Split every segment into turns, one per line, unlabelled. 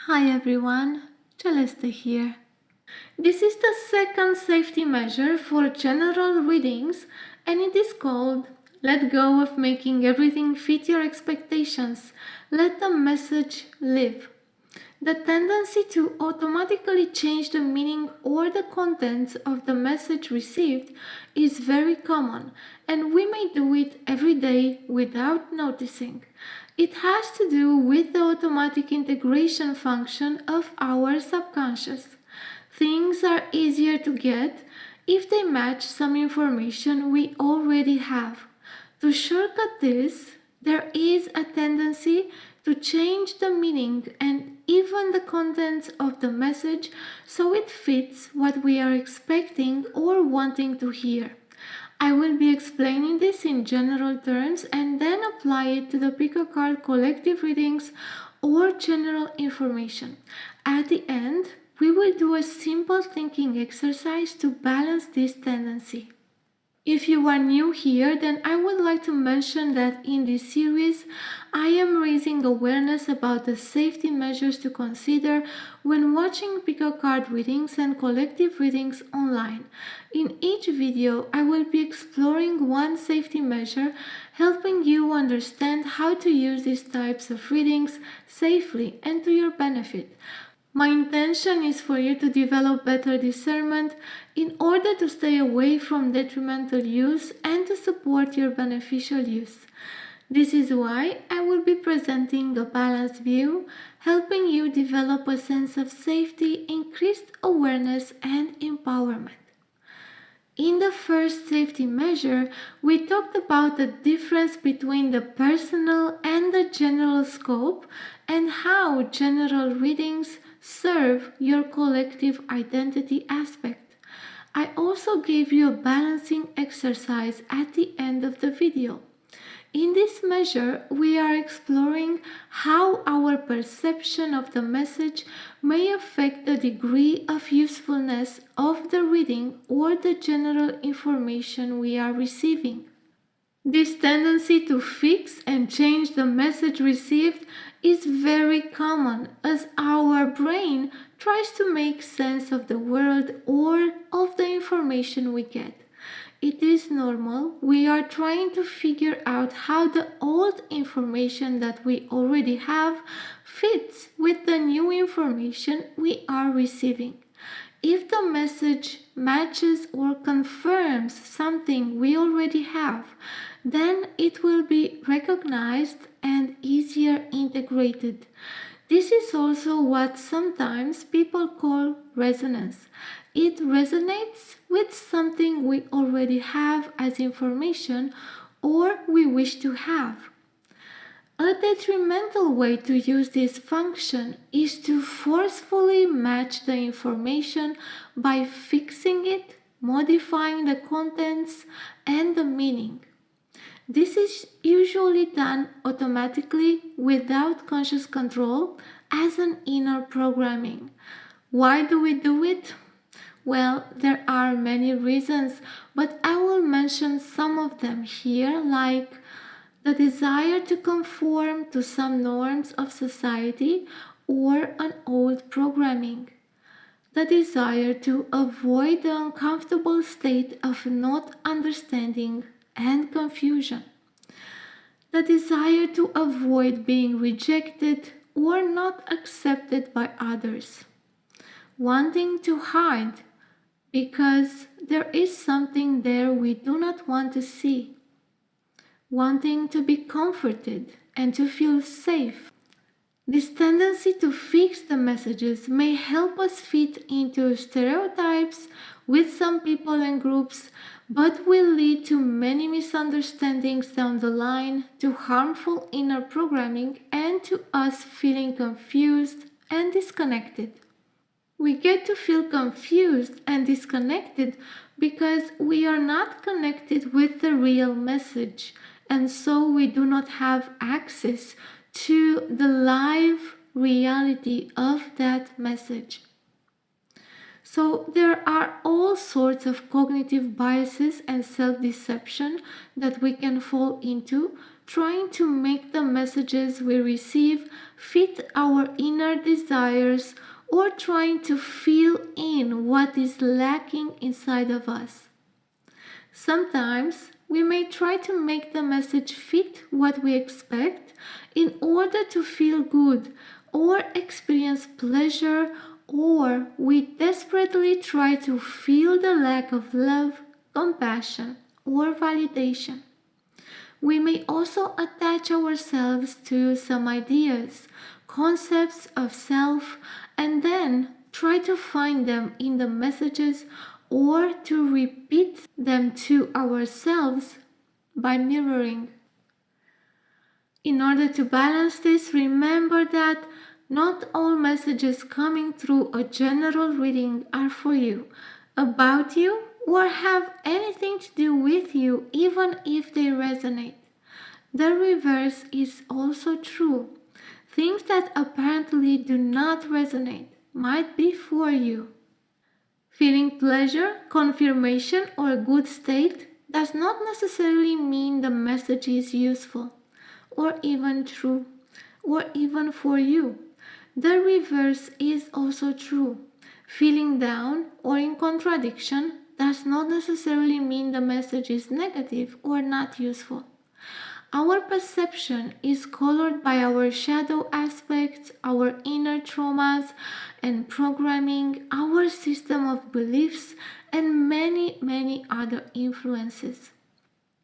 Hi everyone, Celeste here. This is the second safety measure for general readings and it is called Let go of making everything fit your expectations. Let the message live. The tendency to automatically change the meaning or the contents of the message received is very common, and we may do it every day without noticing. It has to do with the automatic integration function of our subconscious. Things are easier to get if they match some information we already have. To shortcut this, there is a tendency to change the meaning and even the contents of the message so it fits what we are expecting or wanting to hear. I will be explaining this in general terms and then apply it to the pick a card collective readings or general information. At the end, we will do a simple thinking exercise to balance this tendency. If you are new here, then I would like to mention that in this series, I am raising awareness about the safety measures to consider when watching pick a card readings and collective readings online. In each video, I will be exploring one safety measure, helping you understand how to use these types of readings safely and to your benefit. My intention is for you to develop better discernment in order to stay away from detrimental use and to support your beneficial use. This is why I will be presenting a balanced view, helping you develop a sense of safety, increased awareness, and empowerment. In the first safety measure, we talked about the difference between the personal and the general scope and how general readings serve your collective identity aspect. I also gave you a balancing exercise at the end of the video. In this measure, we are exploring how our perception of the message may affect the degree of usefulness of the reading or the general information we are receiving. This tendency to fix and change the message received is very common as our brain tries to make sense of the world or of the information we get. It is normal. We are trying to figure out how the old information that we already have fits with the new information we are receiving. If the message matches or confirms something we already have, then it will be recognized and easier integrated. This is also what sometimes people call resonance. It resonates with something we already have as information or we wish to have. A detrimental way to use this function is to forcefully match the information by fixing it, modifying the contents and the meaning. This is usually done automatically without conscious control as an inner programming. Why do we do it? Well, there are many reasons, but I will mention some of them here, like the desire to conform to some norms of society or an old programming, the desire to avoid the uncomfortable state of not understanding and confusion, the desire to avoid being rejected or not accepted by others, wanting to hide because there is something there we do not want to see, wanting to be comforted and to feel safe. This tendency to fix the messages may help us fit into stereotypes with some people and groups, but will lead to many misunderstandings down the line, to harmful inner programming, and to us feeling confused and disconnected. We get to feel confused and disconnected because we are not connected with the real message, and so we do not have access to the live reality of that message. So there are all sorts of cognitive biases and self-deception that we can fall into trying to make the messages we receive fit our inner desires, or trying to fill in what is lacking inside of us. Sometimes we may try to make the message fit what we expect in order to feel good or experience pleasure, or we desperately try to fill the lack of love, compassion, or validation. We may also attach ourselves to some ideas, concepts of self, and then try to find them in the messages or to repeat them to ourselves by mirroring. In order to balance this, remember that not all messages coming through a general reading are for you, about you, or have anything to do with you, even if they resonate. The reverse is also true. Things that apparently do not resonate might be for you. Feeling pleasure, confirmation, or good state does not necessarily mean the message is useful, or even true, or even for you. The reverse is also true. Feeling down or in contradiction does not necessarily mean the message is negative or not useful. Our perception is colored by our shadow aspects, our inner traumas and programming, our system of beliefs, and many other influences.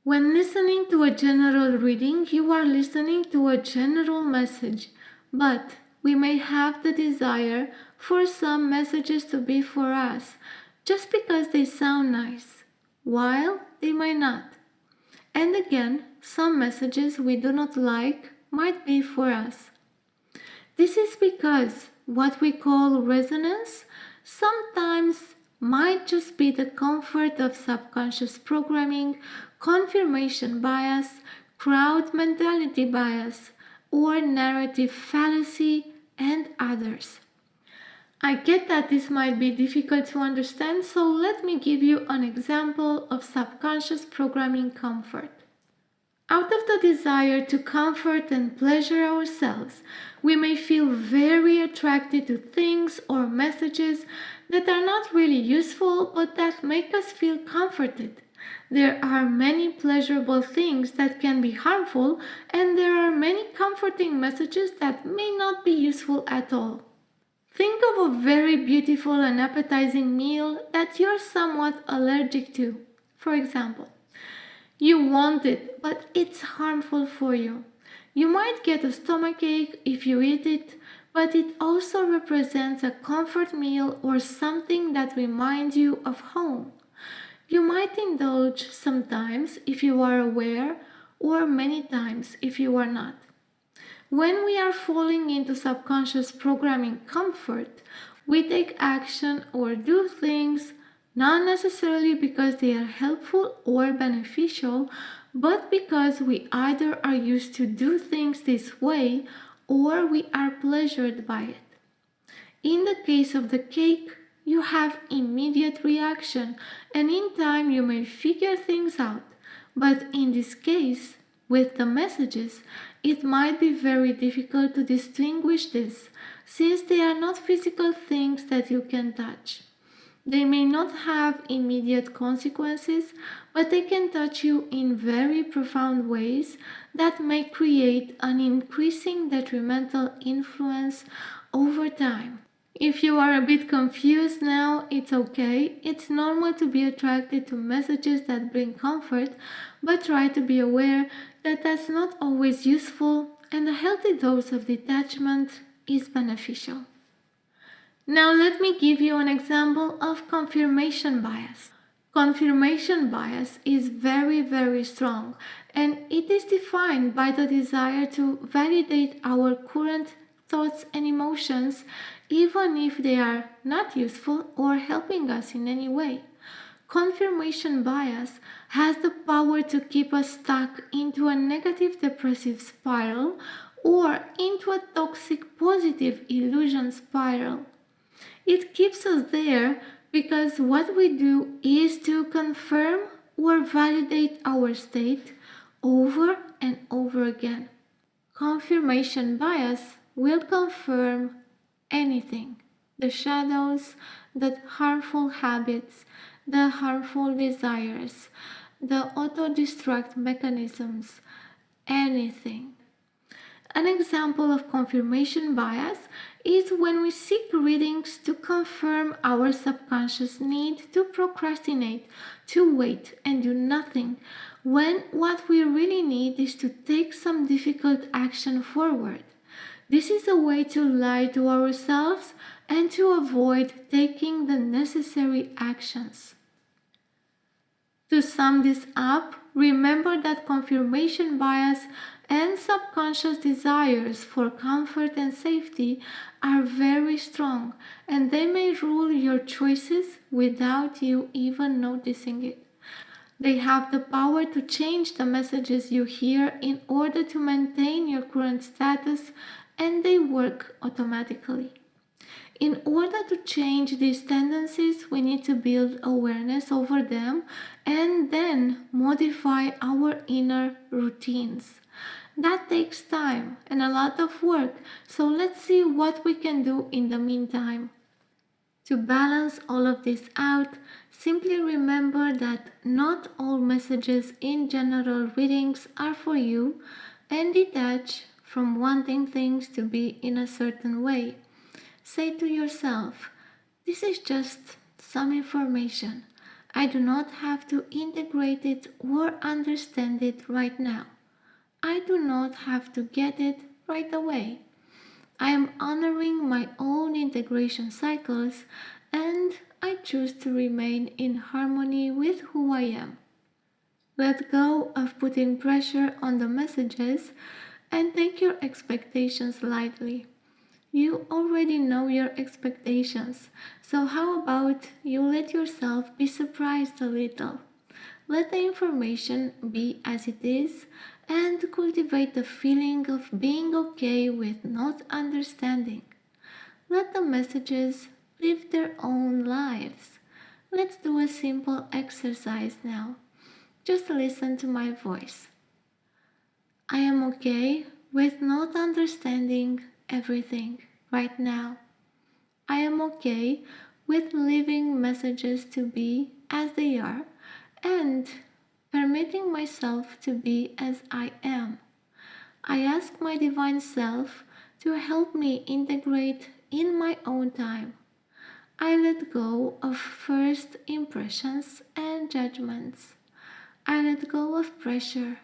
When listening to a general reading, you are listening to a general message, but we may have the desire for some messages to be for us just because they sound nice, while they might not. And again, some messages we do not like might be for us. This is because what we call resonance sometimes might just be the comfort of subconscious programming, confirmation bias, crowd mentality bias, or narrative fallacy, and others. I get that this might be difficult to understand, so let me give you an example of subconscious programming comfort. Out of the desire to comfort and pleasure ourselves, we may feel very attracted to things or messages that are not really useful but that make us feel comforted. There are many pleasurable things that can be harmful, and there are many comforting messages that may not be useful at all. Think of a very beautiful and appetizing meal that you're somewhat allergic to. For example, you want it, but it's harmful for you. You might get a stomachache if you eat it, but it also represents a comfort meal or something that reminds you of home. You might indulge sometimes if you are aware, or many times if you are not. When we are falling into subconscious programming comfort, we take action or do things not necessarily because they are helpful or beneficial, but because we either are used to do things this way or we are pleasured by it. In the case of the cake, you have immediate reaction, and in time you may figure things out. But in this case, with the messages, it might be very difficult to distinguish this, since they are not physical things that you can touch. They may not have immediate consequences, but they can touch you in very profound ways that may create an increasing detrimental influence over time. If you are a bit confused now, it's okay. It's normal to be attracted to messages that bring comfort, but try to be aware that that's not always useful, and a healthy dose of detachment is beneficial. Now let me give you an example of confirmation bias. Confirmation bias is very strong, and it is defined by the desire to validate our current thoughts and emotions, even if they are not useful or helping us in any way. Confirmation bias has the power to keep us stuck into a negative depressive spiral or into a toxic positive illusion spiral. It keeps us there because what we do is to confirm or validate our state over and over again. Confirmation bias will confirm anything: the shadows, the harmful habits, the harmful desires, the auto-destruct mechanisms, anything. An example of confirmation bias is when we seek readings to confirm our subconscious need to procrastinate, to wait and do nothing, when what we really need is to take some difficult action forward. This is a way to lie to ourselves and to avoid taking the necessary actions. To sum this up, remember that confirmation bias and subconscious desires for comfort and safety are very strong, and they may rule your choices without you even noticing it. They have the power to change the messages you hear in order to maintain your current status, and they work automatically. In order to change these tendencies, we need to build awareness over them and then modify our inner routines. That takes time and a lot of work, so let's see what we can do in the meantime. To balance all of this out, simply remember that not all messages in general readings are for you, and detach from wanting things to be in a certain way. Say to yourself, this is just some information. I do not have to integrate it or understand it right now. I do not have to get it right away. I am honoring my own integration cycles, and I choose to remain in harmony with who I am. Let go of putting pressure on the messages and take your expectations lightly. You already know your expectations, so how about you let yourself be surprised a little? Let the information be as it is and cultivate the feeling of being okay with not understanding. Let the messages live their own lives. Let's do a simple exercise now. Just listen to my voice. I am okay with not understanding everything right now. I am okay with leaving messages to be as they are and permitting myself to be as I am. I ask my divine self to help me integrate in my own time. I let go of first impressions and judgments. I let go of pressure.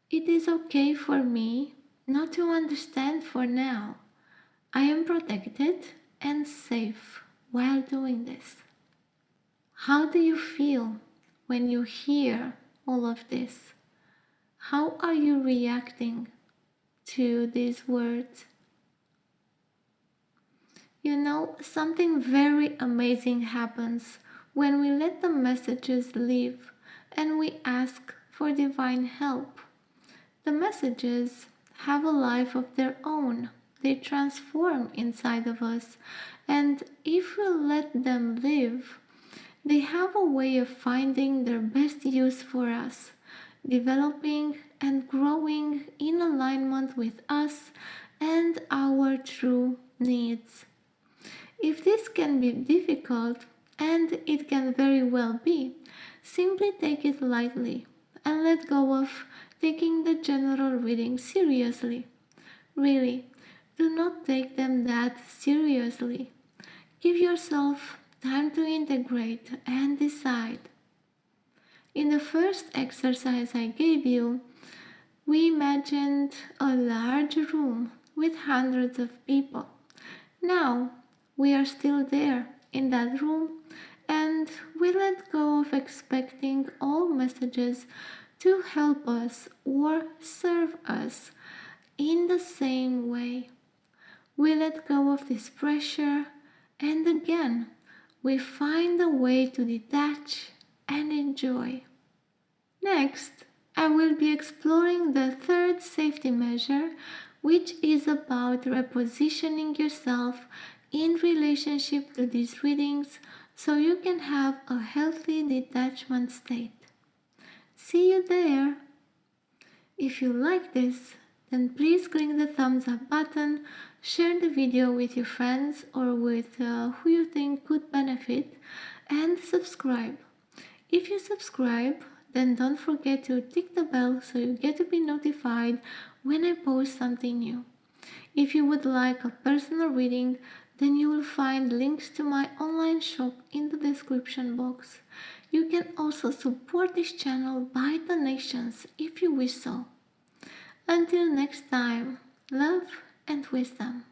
It is okay for me not to understand for now. I am protected and safe while doing this. How do you feel when you hear all of this? How are you reacting to these words? You know, something very amazing happens when we let the messages live and we ask for divine help. The messages have a life of their own. They transform inside of us, and if we let them live, they have a way of finding their best use for us, developing and growing in alignment with us and our true needs. If this can be difficult, and it can very well be, simply take it lightly and let go of taking the general reading seriously. Really, do not take them that seriously. Give yourself time to integrate and decide. In the first exercise I gave you, we imagined a large room with hundreds of people. Now, we are still there in that room, and we let go of expecting all messages to help us or serve us in the same way. We let go of this pressure, and again, we find a way to detach and enjoy. Next, I will be exploring the third safety measure, which is about repositioning yourself in relationship to these readings so you can have a healthy detachment state. See you there! If you like this, then please click the thumbs up button, share the video with your friends or with who you think could benefit, and subscribe. If you subscribe, then don't forget to tick the bell so you get to be notified when I post something new. If you would like a personal reading, then you will find links to my online shop in the description box. You can also support this channel by donations if you wish so. Until next time, love and wisdom.